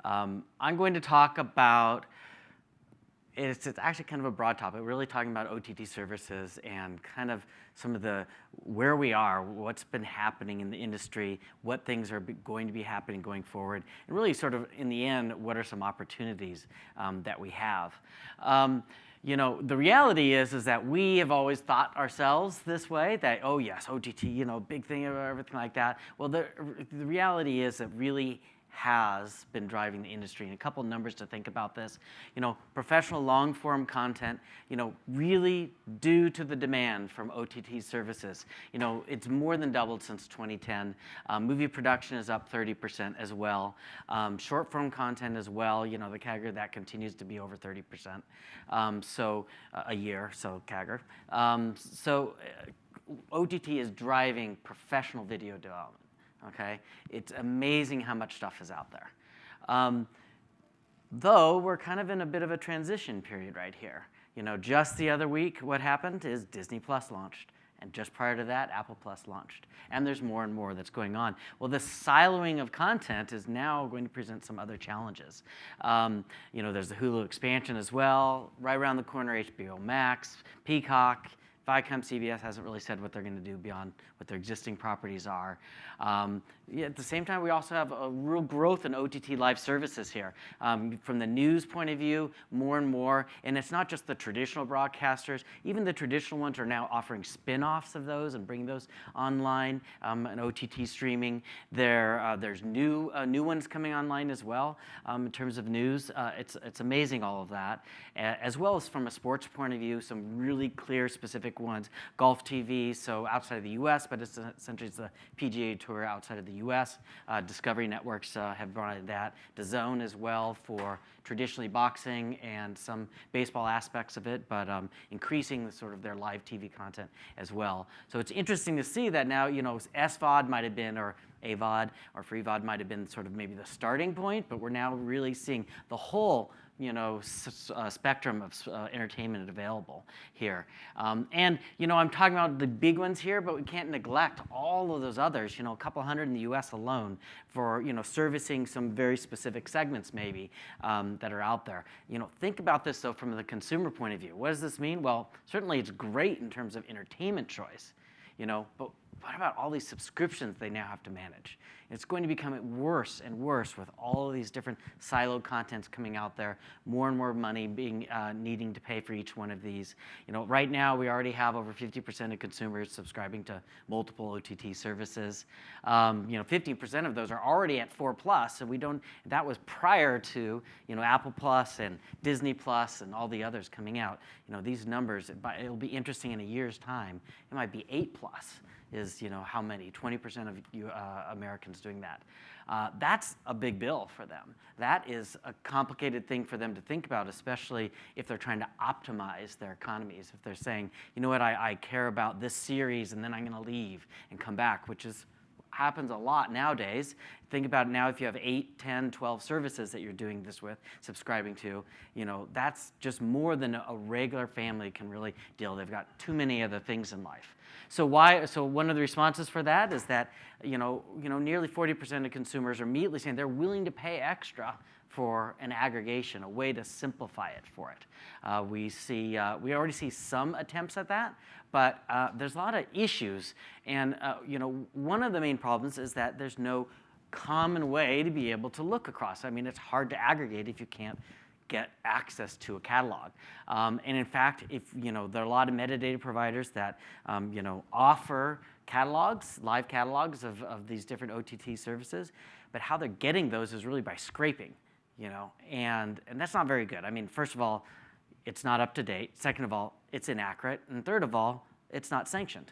I'm going to talk about, it's actually kind of a broad topic, really talking about OTT services and kind of some of where we are, what's been happening in the industry, what things are going to be happening going forward, and really sort of in the end, what are some opportunities that we have. The reality is that we have always thought ourselves this way, that, oh yes, OTT, big thing, everything like that. Well, the reality is that really has been driving the industry. And a couple of numbers to think about this. Professional long-form content, really due to the demand from OTT services. It's more than doubled since 2010. Movie production is up 30% as well. Short-form content as well, the CAGR, that continues to be over 30%. A year, so CAGR. OTT is driving professional video development. Okay, it's amazing how much stuff is out there. Though we're kind of in a bit of a transition period right here. Just the other week, what happened is Disney Plus launched. And just prior to that, Apple Plus launched. And there's more and more that's going on. Well, the siloing of content is now going to present some other challenges. There's the Hulu expansion as well. Right around the corner, HBO Max, Peacock, Viacom, CBS hasn't really said what they're going to do beyond what their existing properties are. At the same time, we also have a real growth in OTT live services here. From the news point of view, more and more, and it's not just the traditional broadcasters. Even the traditional ones are now offering spin-offs of those and bringing those online, and OTT streaming. There's new ones coming online as well in terms of news. It's amazing, all of that. As well as from a sports point of view, some really clear, specific ones. Golf TV, so outside of the US, but it's essentially the PGA Tour outside of the US. Discovery Networks have brought that. DAZN as well for traditionally boxing and some baseball aspects of it, but increasing sort of their live TV content as well. So it's interesting to see that now, SVOD might have been, or AVOD or FreeVOD might have been sort of maybe the starting point, but we're now really seeing the whole spectrum of entertainment available here. And I'm talking about the big ones here, but we can't neglect all of those others, a couple hundred in the US alone for, servicing some very specific segments maybe that are out there. Think about this though from the consumer point of view. What does this mean? Well, certainly it's great in terms of entertainment choice, but what about all these subscriptions they now have to manage? It's going to become worse and worse with all of these different siloed contents coming out there, more and more money being needing to pay for each one of these. Right now we already have over 50% of consumers subscribing to multiple OTT services. 15% of those are already at 4+, and that was prior to Apple Plus and Disney Plus and all the others coming out. These numbers, it'll be interesting in a year's time. It might be 8+. Is how many? 20% of Americans doing that. That's a big bill for them. That is a complicated thing for them to think about, especially if they're trying to optimize their economies. If they're saying, I care about this series and then I'm going to leave and come back, which happens a lot nowadays. Think about it now, if you have 8, 10, 12 services that you're doing this with, subscribing to, that's just more than a regular family can really deal. They've got too many other things in life. So one of the responses for that is that, nearly 40% of consumers are immediately saying they're willing to pay extra for an aggregation, a way to simplify it for it. We already see some attempts at that, but there's a lot of issues. And, one of the main problems is that there's no common way to be able to look across. I mean, it's hard to aggregate if you can't get access to a catalog. And in fact, if there are a lot of metadata providers that offer catalogs, live catalogs of these different OTT services, but how they're getting those is really by scraping, and that's not very good. I mean, first of all, it's not up to date. Second of all, it's inaccurate. And third of all, it's not sanctioned.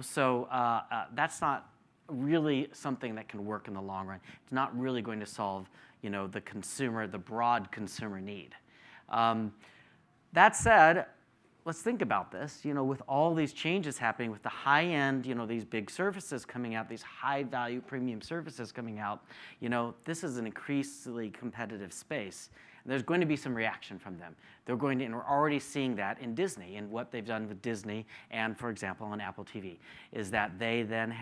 So that's not really something that can work in the long run. It's not really going to solve the broad consumer need. That said, let's think about this. With all these changes happening, with the high end, these big services coming out, these high value premium services coming out, this is an increasingly competitive space. There's going to be some reaction from them. They're going to, and we're already seeing that in Disney, and what they've done with Disney and, for example, on Apple TV, is that they then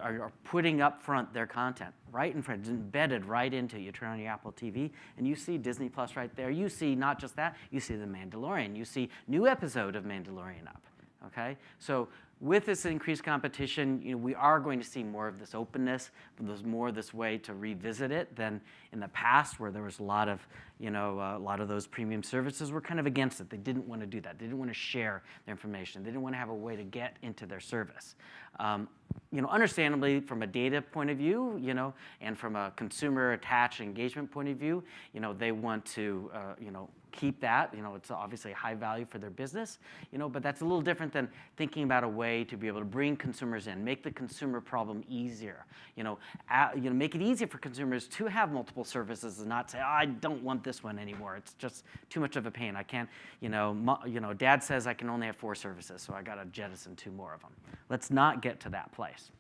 are putting up front their content right in front, embedded right into it. You turn on your Apple TV, and you see Disney Plus right there. You see not just that, you see The Mandalorian. You see new episode of Mandalorian up, okay? So with this increased competition, we are going to see more of this openness, but there's more of this way to revisit it than in the past, where there was a lot of those premium services were kind of against it. They didn't want to do that. They didn't want to share their information. They didn't want to have a way to get into their service. Understandably, from a data point of view, and from a consumer attached engagement point of view, they want to, keep that. It's obviously a high value for their business, but that's a little different than thinking about a way to be able to bring consumers in, make the consumer problem easier. Make it easier for consumers to have multiple services and not say, oh, I don't want this one anymore. It's just too much of a pain. I can't, Dad says I can only have 4 services, so I got to jettison 2 more of them. Let's not get to that place.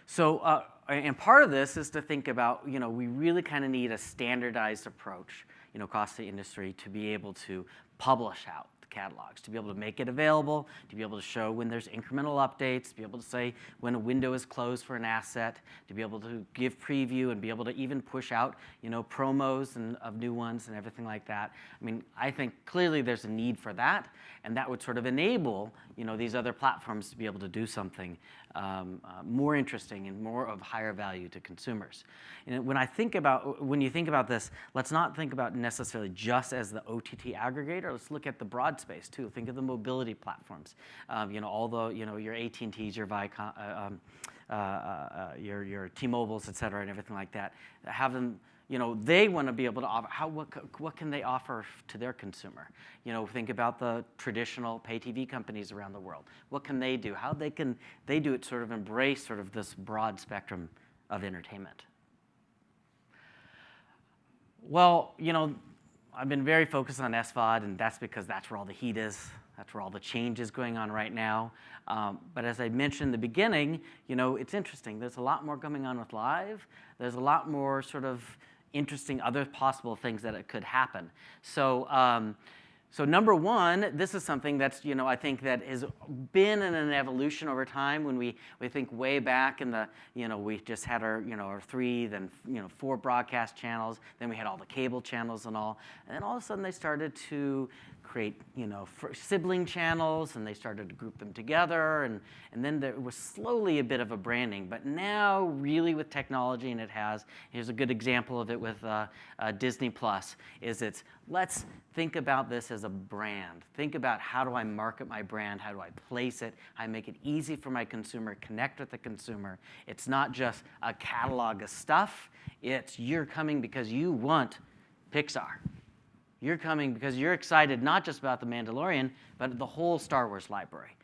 So, and part of this is to think about, we really kind of need a standardized approach, across the industry to be able to publish out the catalogs, to be able to make it available, to be able to show when there's incremental updates, to be able to say when a window is closed for an asset, to be able to give preview and be able to even push out, promos of new ones and everything like that. I mean, I think clearly there's a need for that, and that would sort of enable, these other platforms to be able to do something more interesting and more of higher value to consumers. And when you think about this, let's not think about necessarily just as the OTT aggregator. Let's look at the broad space too. Think of the mobility platforms. Your AT&Ts, your Viacom, your T-Mobiles, et cetera, and everything like that. Have them. They want to be able to offer, what can they offer to their consumer? Think about the traditional pay TV companies around the world. What can they do? How can they do it, sort of embrace sort of this broad spectrum of entertainment? Well, I've been very focused on SVOD, and that's because that's where all the heat is. That's where all the change is going on right now. But as I mentioned in the beginning, it's interesting. There's a lot more going on with live. There's a lot more sort of interesting other possible things that it could happen. So, so number one, this is something that's, I think that has been in an evolution over time. When we think way back in the, we just had our 3, then 4 broadcast channels, then we had all the cable channels and all, and then all of a sudden they started to create, sibling channels, and they started to group them together, and then there was slowly a bit of a branding. But now, really with technology, and here's a good example of it with Disney Plus, let's think about this as a brand. Think about, how do I market my brand? How do I place it? How do I make it easy for my consumer, connect with the consumer? It's not just a catalog of stuff. It's you're coming because you want Pixar. You're coming because you're excited not just about The Mandalorian, but the whole Star Wars library,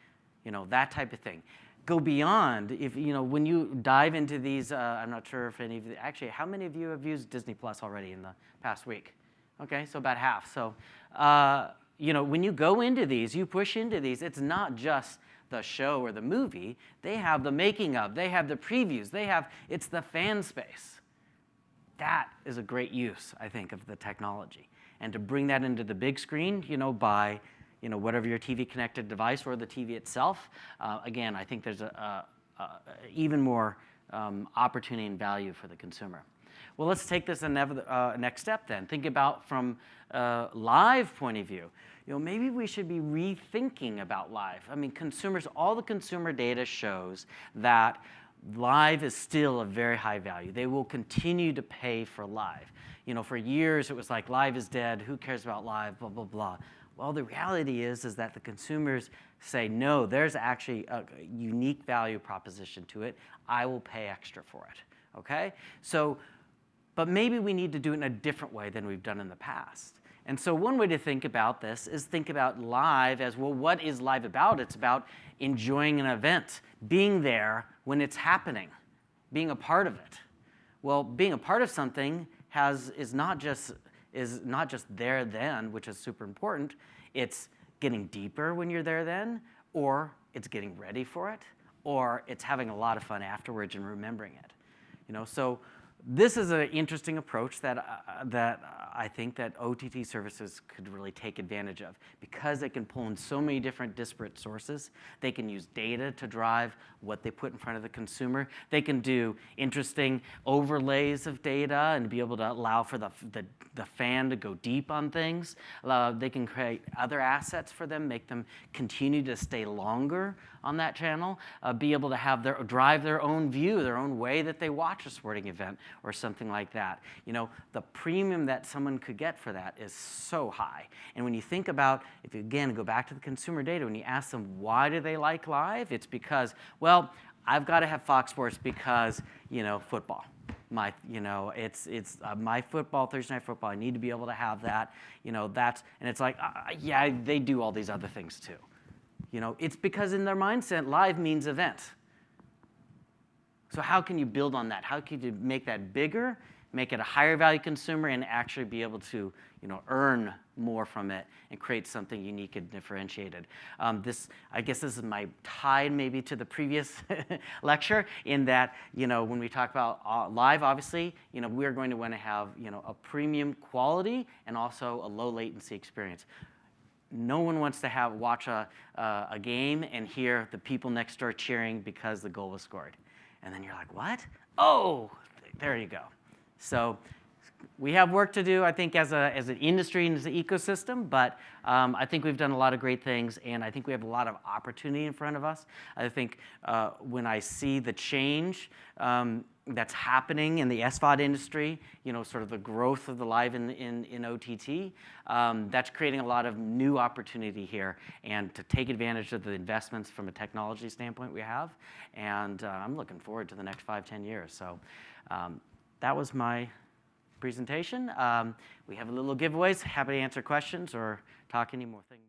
that type of thing. Go beyond, when you dive into these, I'm not sure if any of you, actually, how many of you have used Disney Plus already in the past week? Okay, so about half. So, when you go into these, you push into these, it's not just the show or the movie. They have the making of, they have the previews, it's the fan space. That is a great use, I think, of the technology. And to bring that into the big screen, by, whatever your TV connected device or the TV itself, again, I think there's even more opportunity and value for the consumer. Well, let's take this next step then. Think about from a live point of view. Maybe we should be rethinking about live. I mean, all the consumer data shows that live is still a very high value. They will continue to pay for live. For years it was like, live is dead, who cares about live, blah, blah, blah. Well, the reality is that the consumers say, no, there's actually a unique value proposition to it. I will pay extra for it, okay? So, but maybe we need to do it in a different way than we've done in the past. And so one way to think about this is think about live as, well, what is live about? It's about enjoying an event, being there when it's happening, being a part of it. Well, being a part of something is not just there then, which is super important. It's getting deeper when you're there then, or it's getting ready for it, or it's having a lot of fun afterwards and remembering it. So this is an interesting approach that I think that OTT services could really take advantage of, because they can pull in so many different disparate sources. They can use data to drive what they put in front of the consumer. They can do interesting overlays of data and be able to allow for the fan to go deep on things. They can create other assets for them, make them continue to stay longer on that channel, be able to drive their own view, their own way that they watch a sporting event or something like that. You know, the premium that someone could get for that is so high. And when you think about, if you again go back to the consumer data, when you ask them why do they like live, it's because, well, I've got to have Fox Sports because, you know, football. It's my football, Thursday Night Football. I need to be able to have that. You know, and it's like, yeah, they do all these other things too. You know, it's because in their mindset, live means event. So how can you build on that? How can you make that bigger, make it a higher value consumer, and actually be able to, you know, earn more from it and create something unique and differentiated? I guess this is my tie maybe to the previous lecture, in that, you know, when we talk about live, obviously, you know, we're going to want to have, you know, a premium quality and also a low latency experience. No one wants to watch a game and hear the people next door cheering because the goal was scored. And then you're like, what? Oh, there you go. So we have work to do, I think, as an industry and as an ecosystem, but I think we've done a lot of great things, and I think we have a lot of opportunity in front of us. I think when I see the change that's happening in the SVOD industry, you know, sort of the growth of the live in OTT, that's creating a lot of new opportunity here, and to take advantage of the investments from a technology standpoint we have. And I'm looking forward to the next 5-10 years. So that was my presentation. We have a little giveaways. Happy to answer questions or talk any more things.